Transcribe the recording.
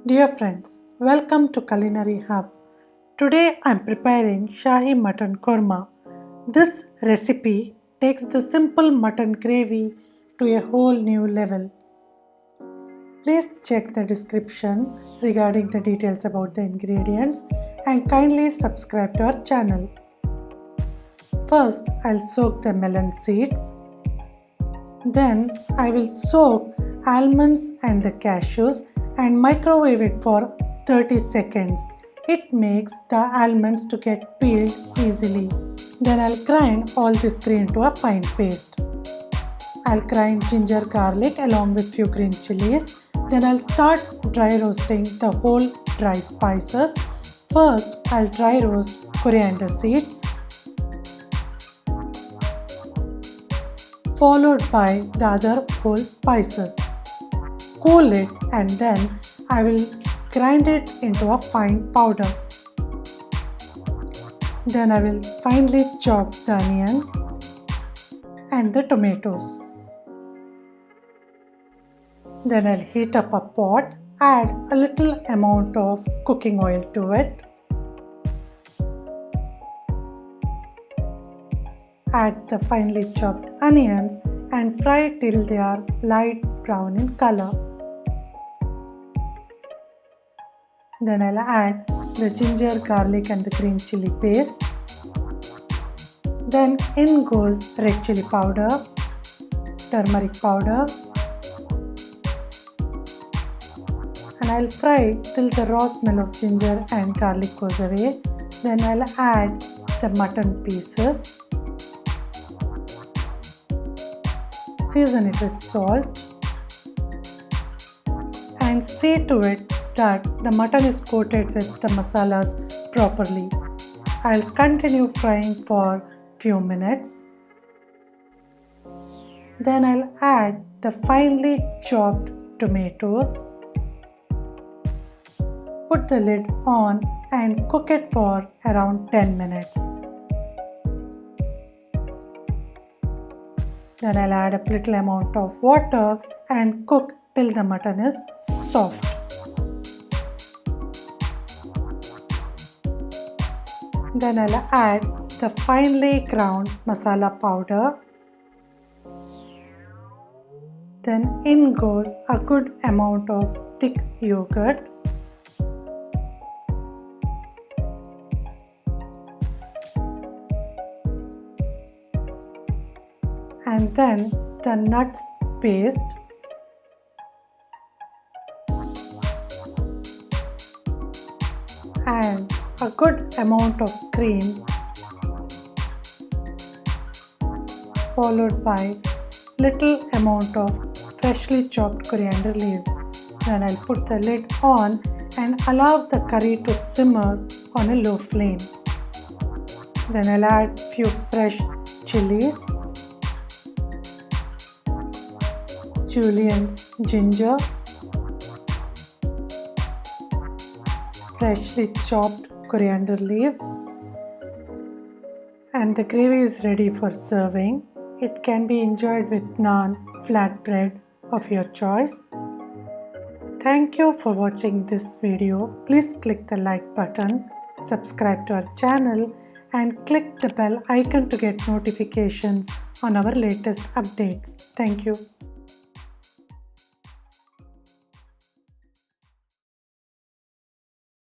Dear friends, welcome to Culinary Hub. Today I am preparing Shahi Mutton Kurma. This recipe takes the simple mutton gravy to a whole new level. Please check the description regarding the details about the ingredients and kindly subscribe to our channel. First, I'll soak the melon seeds. Then I will soak almonds and the cashews and microwave it for 30 seconds. It makes the almonds to get peeled easily. Then I'll grind all these three into a fine paste. I'll grind ginger garlic along with few green chilies. Then I'll start dry roasting the whole dry spices. First I'll dry roast coriander seeds, followed by the other whole spices. Cool it and then I will grind it into a fine powder. Then I will finely chop the onions and the tomatoes. Then I'll heat up a pot, add a little amount of cooking oil to it. Add the finely chopped onions and fry till they are light brown in color. Then I'll add the ginger, garlic and the green chili paste. Then in goes red chili powder, turmeric powder, and I'll fry till the raw smell of ginger and garlic goes away. Then I'll add the mutton pieces. Season it with salt and see to it that the mutton is coated with the masalas properly. I'll continue frying for few minutes. Then I'll add the finely chopped tomatoes. Put the lid on and cook it for around 10 minutes. Then I'll add a little amount of water and cook till the mutton is soft. Then I'll add the finely ground masala powder. Then in goes a good amount of thick yogurt. And then the nuts paste. And a good amount of cream, followed by little amount of freshly chopped coriander leaves. Then I'll put the lid on and allow the curry to simmer on a low flame. Then I'll add few fresh chillies, julienne ginger, freshly chopped coriander leaves, and the gravy is ready for serving. It can be enjoyed with naan, flatbread of your choice. Thank you for watching this video. Please click the like button, subscribe to our channel and click the bell icon to get notifications on our latest updates. Thank you.